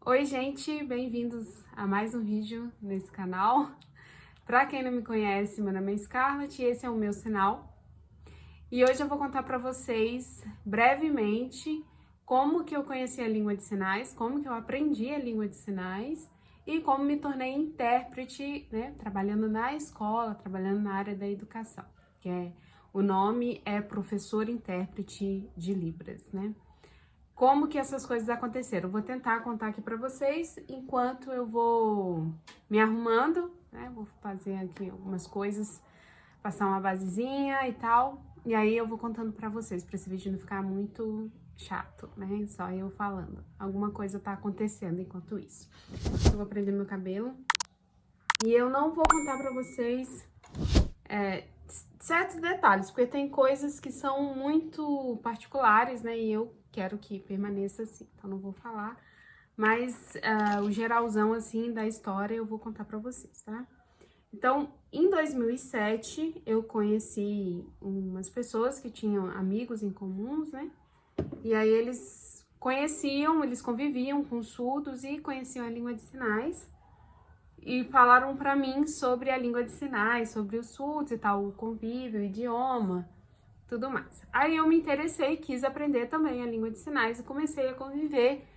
Oi, gente, bem-vindos a mais um vídeo nesse canal. Para quem não me conhece, meu nome é Scarlett e esse é o meu sinal. E hoje eu vou contar para vocês brevemente como que eu conheci a língua de sinais, como que eu aprendi a língua de sinais e como me tornei intérprete, né, trabalhando na escola, trabalhando na área da educação, o nome é professor intérprete de Libras, né? Como que essas coisas aconteceram? Eu vou tentar contar aqui pra vocês enquanto eu vou me arrumando, né? Vou fazer aqui algumas coisas, passar uma basezinha e tal. E aí eu vou contando pra vocês, pra esse vídeo não ficar muito chato, né? Só eu falando. Alguma coisa tá acontecendo enquanto isso. Eu vou prender meu cabelo. E eu não vou contar pra vocês certos detalhes, porque tem coisas que são muito particulares, né? E eu quero que permaneça assim, então não vou falar. Mas o geralzão, assim, da história eu vou contar pra vocês, tá? Então, em 2007, eu conheci umas pessoas que tinham amigos em comuns, né? E aí eles conviviam com surdos e conheciam a língua de sinais. E falaram pra mim sobre a língua de sinais, sobre os surdos e tal, o convívio, o idioma, tudo mais. Aí eu me interessei, quis aprender também a língua de sinais e comecei a conviver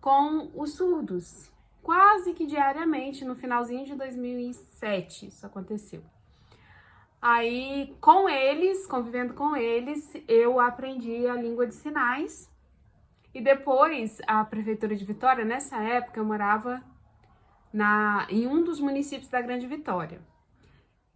com os surdos. Quase que diariamente, no finalzinho de 2007, isso aconteceu. Aí, com eles, convivendo com eles, eu aprendi a língua de sinais. E depois, a Prefeitura de Vitória, nessa época, eu morava em um dos municípios da Grande Vitória.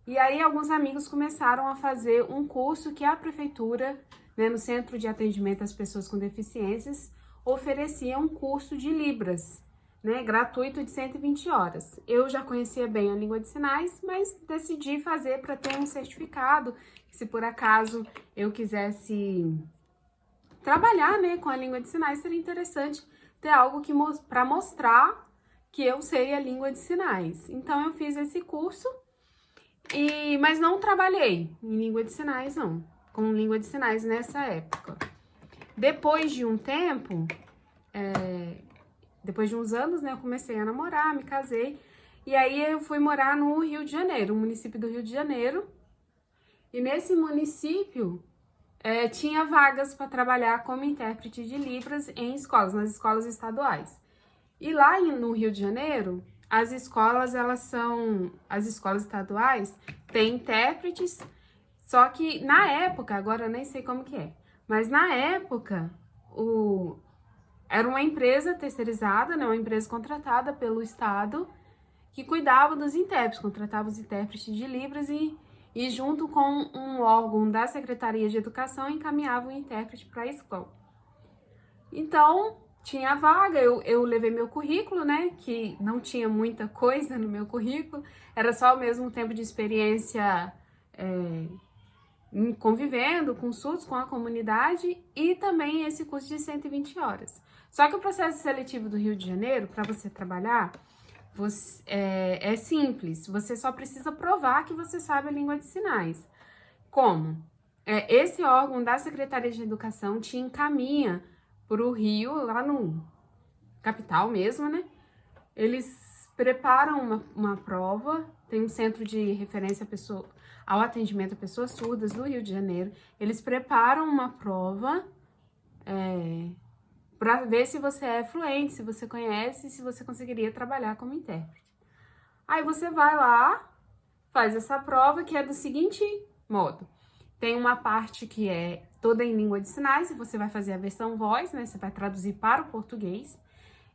E aí alguns amigos começaram a fazer um curso que a prefeitura, né, no Centro de Atendimento às Pessoas com Deficiências, oferecia um curso de Libras, né, gratuito de 120 horas. Eu já conhecia bem a língua de sinais, mas decidi fazer para ter um certificado, se por acaso eu quisesse trabalhar, né, com a língua de sinais, seria interessante ter algo para mostrar que eu sei a língua de sinais. Então eu fiz esse curso, mas não trabalhei em língua de sinais, não, com língua de sinais nessa época. Depois de um tempo, depois de uns anos, né, eu comecei a namorar, me casei, e aí eu fui morar no Rio de Janeiro, um município do Rio de Janeiro, e nesse município tinha vagas para trabalhar como intérprete de Libras em escolas, nas escolas estaduais. E lá no Rio de Janeiro, as escolas estaduais têm intérpretes, só que na época, agora eu nem sei como que é, mas na época era uma empresa terceirizada, né, uma empresa contratada pelo Estado que cuidava dos intérpretes, contratava os intérpretes de Libras e junto com um órgão da Secretaria de Educação encaminhava o intérprete para a escola. Então, tinha a vaga, eu levei meu currículo, né, que não tinha muita coisa no meu currículo, era só o mesmo tempo de experiência convivendo com os surdos, com a comunidade e também esse curso de 120 horas. Só que o processo seletivo do Rio de Janeiro, para você trabalhar, é simples, você só precisa provar que você sabe a língua de sinais. Como? Esse órgão da Secretaria de Educação te encaminha para o Rio, lá no capital mesmo, né? Eles preparam uma prova, tem um centro de referência ao atendimento a pessoas surdas do Rio de Janeiro. Eles preparam uma prova para ver se você é fluente, se você conhece, se você conseguiria trabalhar como intérprete. Aí você vai lá, faz essa prova que é do seguinte modo. Tem uma parte que é toda em língua de sinais, e você vai fazer a versão voz, né? Você vai traduzir para o português.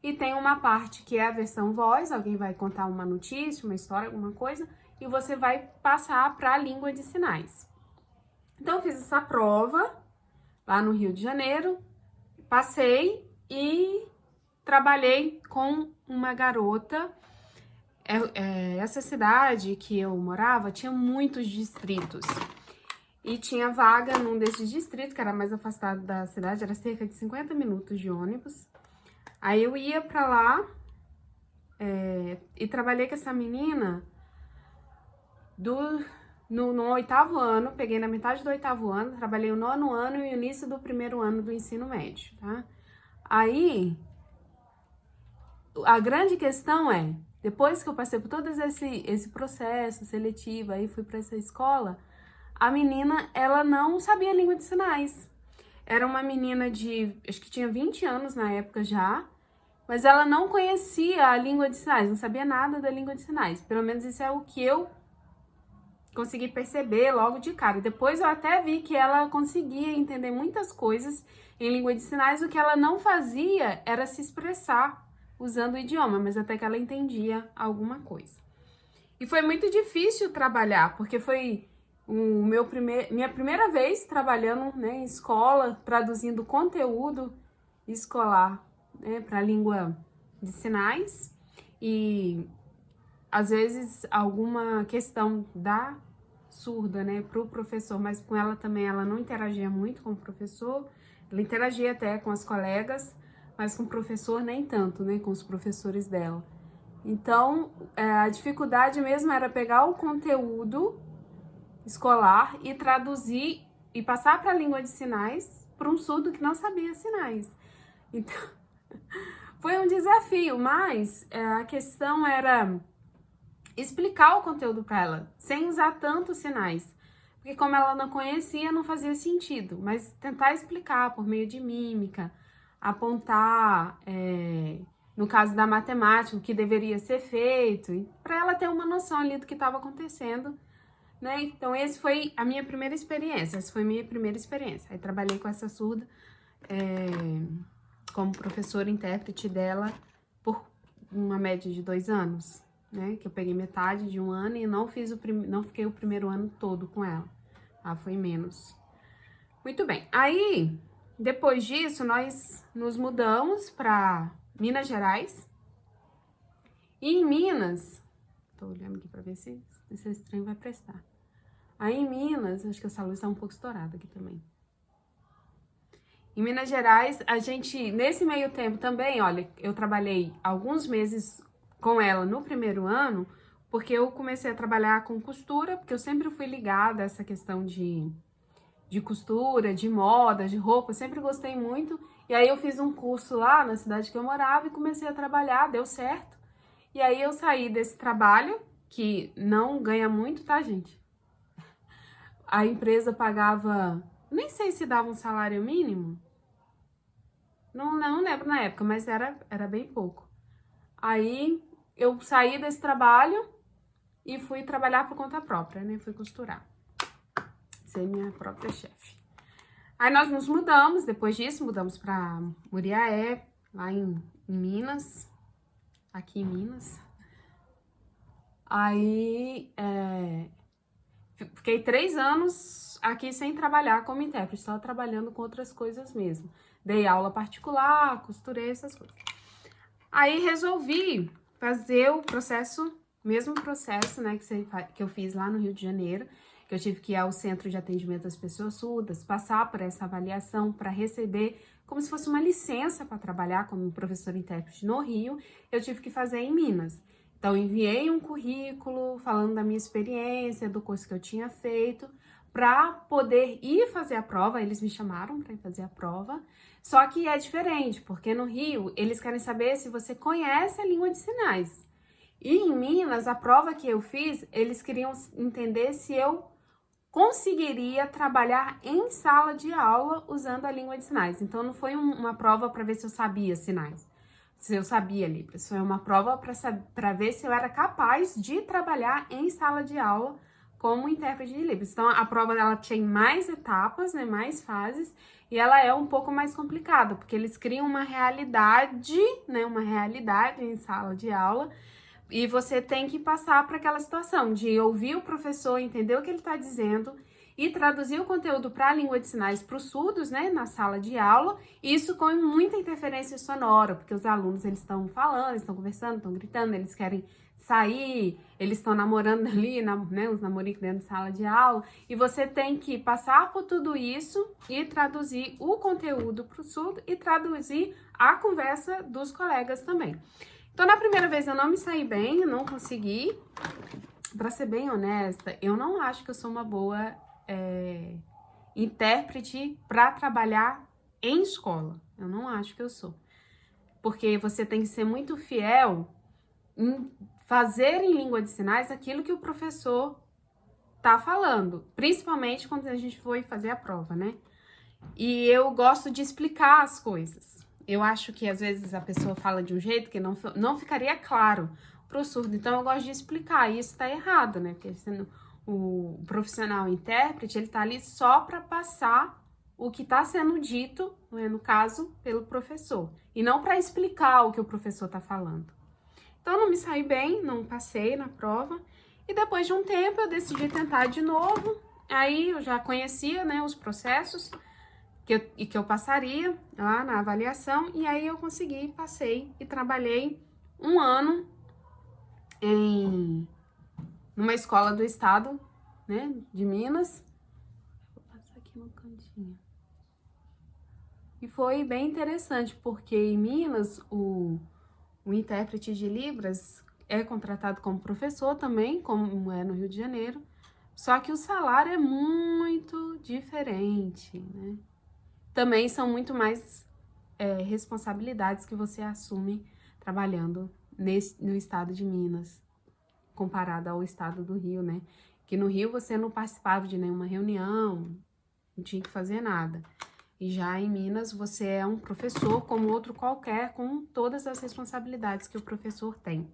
E tem uma parte que é a versão voz, alguém vai contar uma notícia, uma história, alguma coisa, e você vai passar para a língua de sinais. Então, eu fiz essa prova lá no Rio de Janeiro, passei e trabalhei com uma garota. Essa cidade que eu morava tinha muitos distritos. E tinha vaga num desses distritos, que era mais afastado da cidade, era cerca de 50 minutos de ônibus. Aí eu ia pra lá e trabalhei com essa menina no oitavo ano, peguei na metade do oitavo ano, trabalhei o nono ano e o início do primeiro ano do ensino médio, tá? Aí, a grande questão é, depois que eu passei por todo esse processo seletivo, aí fui para essa escola, a menina, ela não sabia língua de sinais. Era uma menina de, acho que tinha 20 anos na época já, mas ela não conhecia a língua de sinais, não sabia nada da língua de sinais. Pelo menos isso é o que eu consegui perceber logo de cara. Depois eu até vi que ela conseguia entender muitas coisas em língua de sinais, o que ela não fazia era se expressar usando o idioma, mas até que ela entendia alguma coisa. E foi muito difícil trabalhar, porque foi minha primeira vez trabalhando, né, em escola, traduzindo conteúdo escolar, né, para a língua de sinais, e às vezes alguma questão da surda, né, para o professor, mas com ela também ela não interagia muito com o professor, ela interagia até com as colegas, mas com o professor nem tanto, né, com os professores dela. Então, a dificuldade mesmo era pegar o conteúdo escolar e traduzir e passar para a língua de sinais para um surdo que não sabia sinais. Então, foi um desafio, mas a questão era explicar o conteúdo para ela, sem usar tantos sinais. Porque como ela não conhecia, não fazia sentido. Mas tentar explicar por meio de mímica, apontar, no caso da matemática, o que deveria ser feito, para ela ter uma noção ali do que estava acontecendo, né? Então, essa foi a minha primeira experiência. Aí trabalhei com essa surda como professora intérprete dela por uma média de 2 anos, né? Que eu peguei metade de um ano e não fiquei o primeiro ano todo com ela. Foi menos. Muito bem. Aí, depois disso, nós nos mudamos para Minas Gerais. E em Minas, tô olhando aqui para ver se esse trem vai prestar. Aí em Minas, acho que essa luz tá um pouco estourada aqui também. Em Minas Gerais, a gente, nesse meio tempo também, olha, eu trabalhei alguns meses com ela no primeiro ano, porque eu comecei a trabalhar com costura, porque eu sempre fui ligada a essa questão de costura, de moda, de roupa, eu sempre gostei muito. E aí eu fiz um curso lá na cidade que eu morava e comecei a trabalhar, deu certo. E aí eu saí desse trabalho, que não ganha muito, tá, gente? A empresa pagava, nem sei se dava um salário mínimo, não lembro na época, mas era bem pouco. Aí eu saí desse trabalho e fui trabalhar por conta própria, né? Fui costurar, ser minha própria chefe. Aí nós nos mudamos, depois disso mudamos para Muriaé, lá em Minas, aqui em Minas. Aí fiquei 3 anos aqui sem trabalhar como intérprete, só trabalhando com outras coisas mesmo. Dei aula particular, costurei, essas coisas. Aí resolvi fazer o mesmo processo, né, que eu fiz lá no Rio de Janeiro, que eu tive que ir ao Centro de Atendimento às Pessoas Surdas, passar por essa avaliação para receber como se fosse uma licença para trabalhar como professora intérprete no Rio, eu tive que fazer em Minas. Então, enviei um currículo falando da minha experiência, do curso que eu tinha feito, para poder ir fazer a prova. Eles me chamaram para ir fazer a prova, só que é diferente, porque no Rio, eles querem saber se você conhece a língua de sinais. E em Minas, a prova que eu fiz, eles queriam entender se eu conseguiria trabalhar em sala de aula usando a língua de sinais. Então, não foi uma prova para ver se eu sabia sinais, se eu sabia Libras. Foi uma prova para ver se eu era capaz de trabalhar em sala de aula como intérprete de Libras. Então, a prova ela tem mais etapas, né, mais fases, e ela é um pouco mais complicada, porque eles criam uma realidade, né, em sala de aula, e você tem que passar para aquela situação de ouvir o professor, entender o que ele está dizendo e traduzir o conteúdo para a língua de sinais para os surdos, né, na sala de aula, isso com muita interferência sonora, porque os alunos, eles estão falando, estão conversando, estão gritando, eles querem sair, eles estão namorando ali, né, os namoricos dentro da sala de aula, e você tem que passar por tudo isso e traduzir o conteúdo para o surdo e traduzir a conversa dos colegas também. Então, na primeira vez eu não me saí bem, eu não consegui. Pra ser bem honesta, eu não acho que eu sou uma boa intérprete para trabalhar em escola. Eu não acho que eu sou. porque você tem que ser muito fiel em fazer em língua de sinais aquilo que o professor tá falando, principalmente quando a gente foi fazer a prova, né? E eu gosto de explicar as coisas. Eu acho que às vezes a pessoa fala de um jeito que não ficaria claro pro surdo, então eu gosto de explicar, e isso tá errado, né? Porque sendo o profissional intérprete, ele tá ali só para passar o que está sendo dito, né, no caso, pelo professor, e não para explicar o que o professor está falando. Então, eu não me saí bem, não passei na prova, e depois de um tempo eu decidi tentar de novo. Aí eu já conhecia, né, os processos que eu passaria lá na avaliação, e aí eu consegui, passei e trabalhei um ano numa escola do estado, né, de Minas. Vou passar aqui no cantinho. E foi bem interessante, porque em Minas o intérprete de Libras é contratado como professor também, como é no Rio de Janeiro, só que o salário é muito diferente, né? Também são muito mais responsabilidades que você assume trabalhando no estado de Minas, comparado ao estado do Rio, né? Que no Rio você não participava de nenhuma reunião, não tinha que fazer nada. E já em Minas, você é um professor como outro qualquer, com todas as responsabilidades que o professor tem.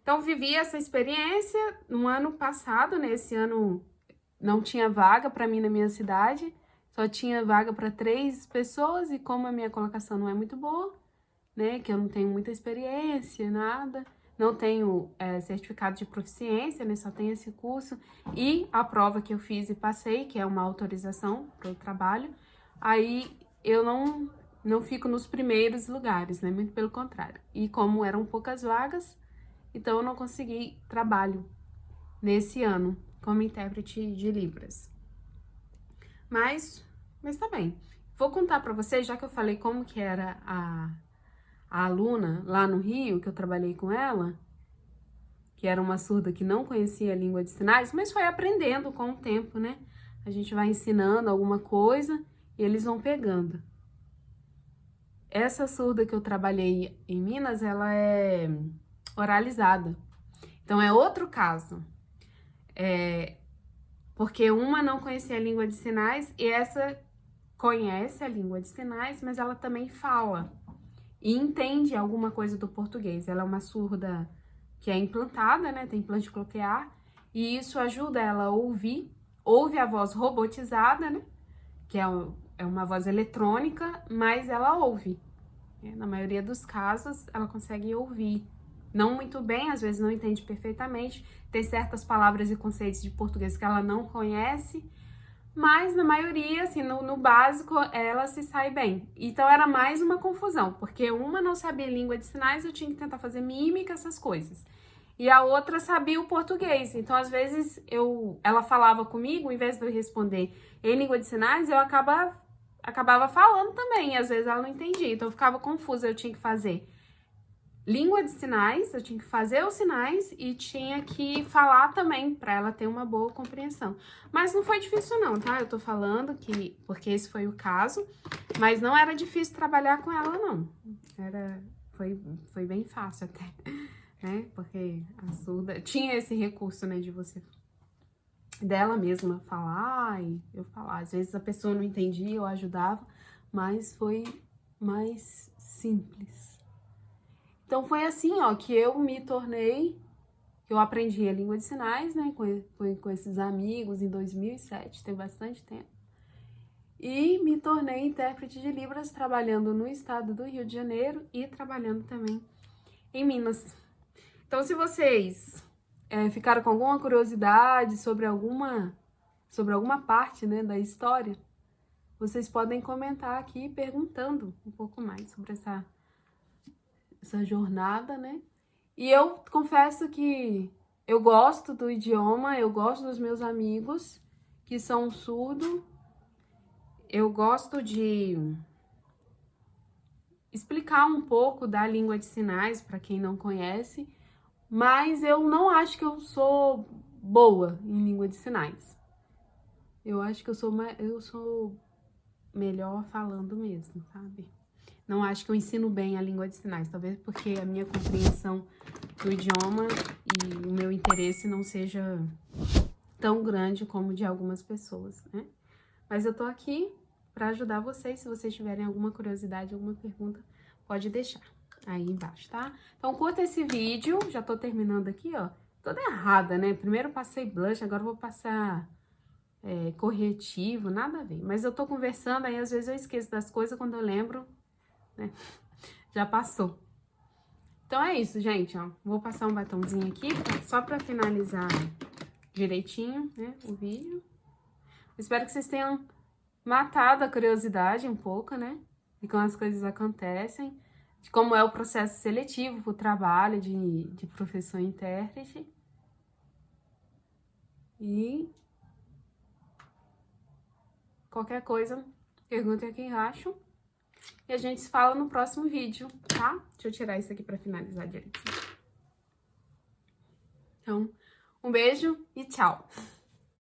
Então, vivi essa experiência no ano passado, né? Esse ano não tinha vaga para mim na minha cidade, só tinha vaga para 3 pessoas, e como a minha colocação não é muito boa, né? Que eu não tenho muita experiência, nada. Não tenho certificado de proficiência, né? Só tenho esse curso e a prova que eu fiz e passei, que é uma autorização para o trabalho. Aí eu não fico nos primeiros lugares, né? Muito pelo contrário. E como eram poucas vagas, então eu não consegui trabalho nesse ano como intérprete de Libras. Mas tá bem. Vou contar para vocês, já que eu falei como que era a aluna lá no Rio, que eu trabalhei com ela, que era uma surda que não conhecia a língua de sinais, mas foi aprendendo com o tempo, né? A gente vai ensinando alguma coisa e eles vão pegando. Essa surda que eu trabalhei em Minas, ela é oralizada. Então, é outro caso. Porque uma não conhecia a língua de sinais e essa conhece a língua de sinais, mas ela também fala e entende alguma coisa do português. Ela é uma surda que é implantada, né? Tem implante coclear, e isso ajuda ela a ouvir. Ouve a voz robotizada, né? Que é uma voz eletrônica, mas ela ouve. Na maioria dos casos, ela consegue ouvir. Não muito bem, às vezes não entende perfeitamente. Tem certas palavras e conceitos de português que ela não conhece, mas na maioria, assim, no básico, ela se sai bem. Então era mais uma confusão, porque uma não sabia língua de sinais, eu tinha que tentar fazer mímica, essas coisas. E a outra sabia o português. Então, às vezes, ela falava comigo, em vez de eu responder em língua de sinais, eu acabava falando também. E às vezes ela não entendia, então eu ficava confusa, eu tinha que fazer língua de sinais, eu tinha que fazer os sinais e tinha que falar também, para ela ter uma boa compreensão. Mas não foi difícil não, tá? Eu tô falando que, porque esse foi o caso, mas não era difícil trabalhar com ela, não. Foi bem fácil até, né? Porque a surda tinha esse recurso, né, de você, dela mesma falar e eu falar. Às vezes a pessoa não entendia, eu ajudava, mas foi mais simples. Então, foi assim, ó, que eu me tornei, eu aprendi a língua de sinais, né, com esses amigos em 2007, tem bastante tempo. E me tornei intérprete de Libras, trabalhando no estado do Rio de Janeiro e trabalhando também em Minas. Então, se vocês ficaram com alguma curiosidade sobre alguma parte, né, da história, vocês podem comentar aqui perguntando um pouco mais sobre essa jornada, né? E eu confesso que eu gosto do idioma, eu gosto dos meus amigos que são surdos, eu gosto de explicar um pouco da língua de sinais para quem não conhece, mas eu não acho que eu sou boa em língua de sinais. Eu acho que eu sou melhor falando mesmo, sabe? Não acho que eu ensino bem a língua de sinais, talvez porque a minha compreensão do idioma e o meu interesse não seja tão grande como de algumas pessoas, né? Mas eu tô aqui para ajudar vocês. Se vocês tiverem alguma curiosidade, alguma pergunta, pode deixar aí embaixo, tá? Então curta esse vídeo, já tô terminando aqui, ó. Toda errada, né? Primeiro passei blush, agora eu vou passar corretivo, nada a ver. Mas eu tô conversando, aí às vezes eu esqueço das coisas, quando eu lembro, né? Já passou. Então é isso, gente, ó. Vou passar um batomzinho aqui, só pra finalizar direitinho, né, o vídeo. Espero que vocês tenham matado a curiosidade um pouco, né? De como as coisas acontecem, de como é o processo seletivo para o trabalho de professor e intérprete. E qualquer coisa, pergunta aqui embaixo. E a gente se fala no próximo vídeo, tá? Deixa eu tirar isso aqui para finalizar direitinho. Então, um beijo e tchau!